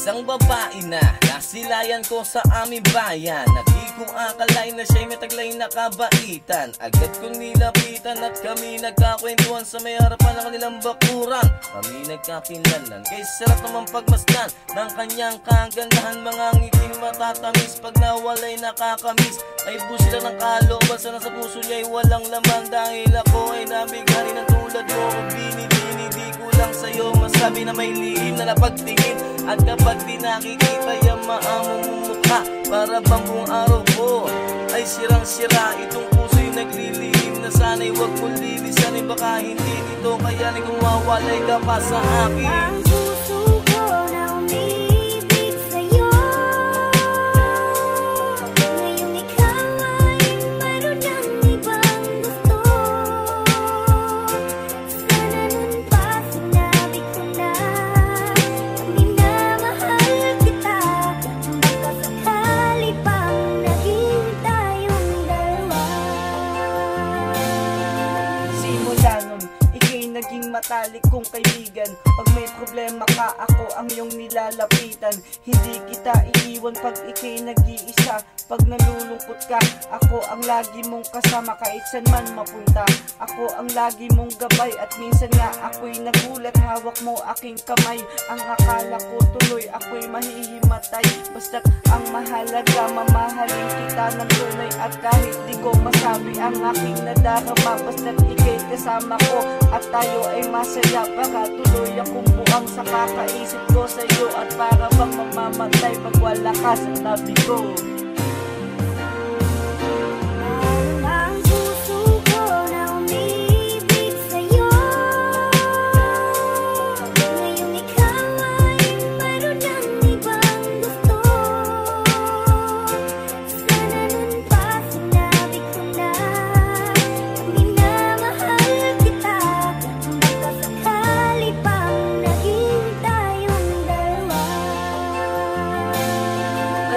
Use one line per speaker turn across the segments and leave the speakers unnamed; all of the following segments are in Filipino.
Isang babae na nasilayan ko sa aming bayan, na di ko akalain na siya'y may taglay na kabaitan. Agad kong nilapitan at kami nagkakwentuhan sa may harapan ng kanilang bakuran. Kami nagkapinlanlan, kay sarap naman pagmasdan ng kanyang kagandahan. Mga ngiting matatamis, pag nawalay nakakamis. Ay busila ng kalooban, sana sa puso niya'y walang laman. Dahil ako ay nabigani ng tulad mo, binibini, di ko lang sa'yo masabi na may lihim na napagtingin. At kapag di nakikita yung maamong mukha, para bang buong araw ko ay sirang-sira. Itong puso'y naglilihim na sana'y wag mong lilisanin. Baka hindi nito kayanin kung mawalay ka pa sa akin.
Naging matalik kong kaibigan. Pag may problema ka, ako ang iyong nilalapitan. Hindi kita iiwan pag ika'y nag-iisa. Pag nalulungkot ka, ako ang lagi mong kasama. Kahit saan man mapunta, ako ang lagi mong gabay. At minsan nga ako'y nagulat, hawak mo aking kamay. Ang akala ko tuloy ako'y mahihimatay. Basta't ang mahalaga, mamahalin kita ng tunay. At kahit di ko masabi ang aking nadarama, basta't ika'y kasama ko at tayo ay masaya. Para tuloy akong buang sa kakaisip ko sa'yo. At para bang mamamatay pag wala ka sa tabi ko.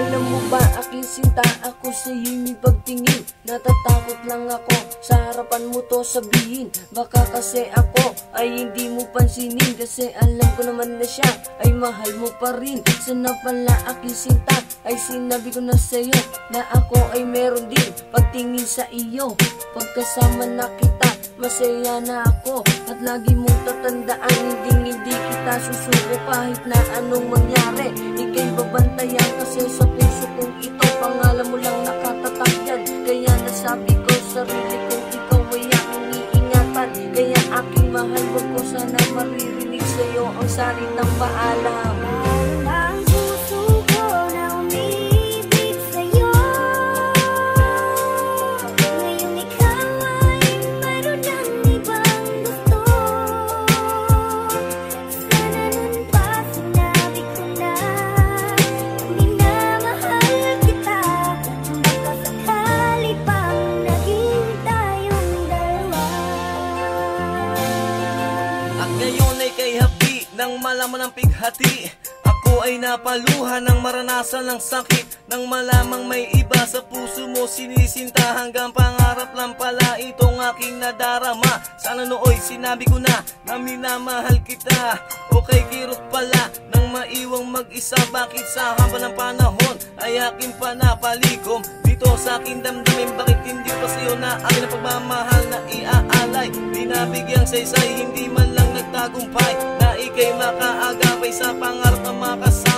Alam mo ba aking sinta, ako sa'yo'y may pagtingin. Natatakot lang ako sa harapan mo to sabihin. Baka kasi ako ay hindi mo pansinin. Kasi alam ko naman na siya ay mahal mo pa rin. Sana pala aking sinta ay sinabi ko na sa'yo na ako ay meron din pagtingin sa iyo. Pagkasama na kita, masaya na ako. At lagi mong tatandaan, hindi kita susuko kahit na anong mangyari. Ika'y babantayan kasi sa puso kong ito, pangalan mo lang nakatatag yan. Kaya nasabi ko sarili kong ikaw ay aking iingatan. Kaya aking mahal, wag ko sana maririnig sa'yo ang salitang paalam.
Ngayon ay kay hapi nang malaman ng pighati. Ako ay napaluhan ng maranasan ng sakit. Nang malamang may iba sa puso mo sinisinta. Hanggang pangarap lang pala itong aking nadarama. Sana nooy sinabi ko na minamahal kita. O kay kirot pala nang maiwang mag-isa. Bakit sa haba ng panahon ay aking panapalikom dito sa aking damdamin? Bakit hindi pa sa'yo na akin ang pagmamahal na iaalay? Di nabigyang saysay, hindi man lang nagtagumpay na ika'y makaagapay sa pangarap na makasama.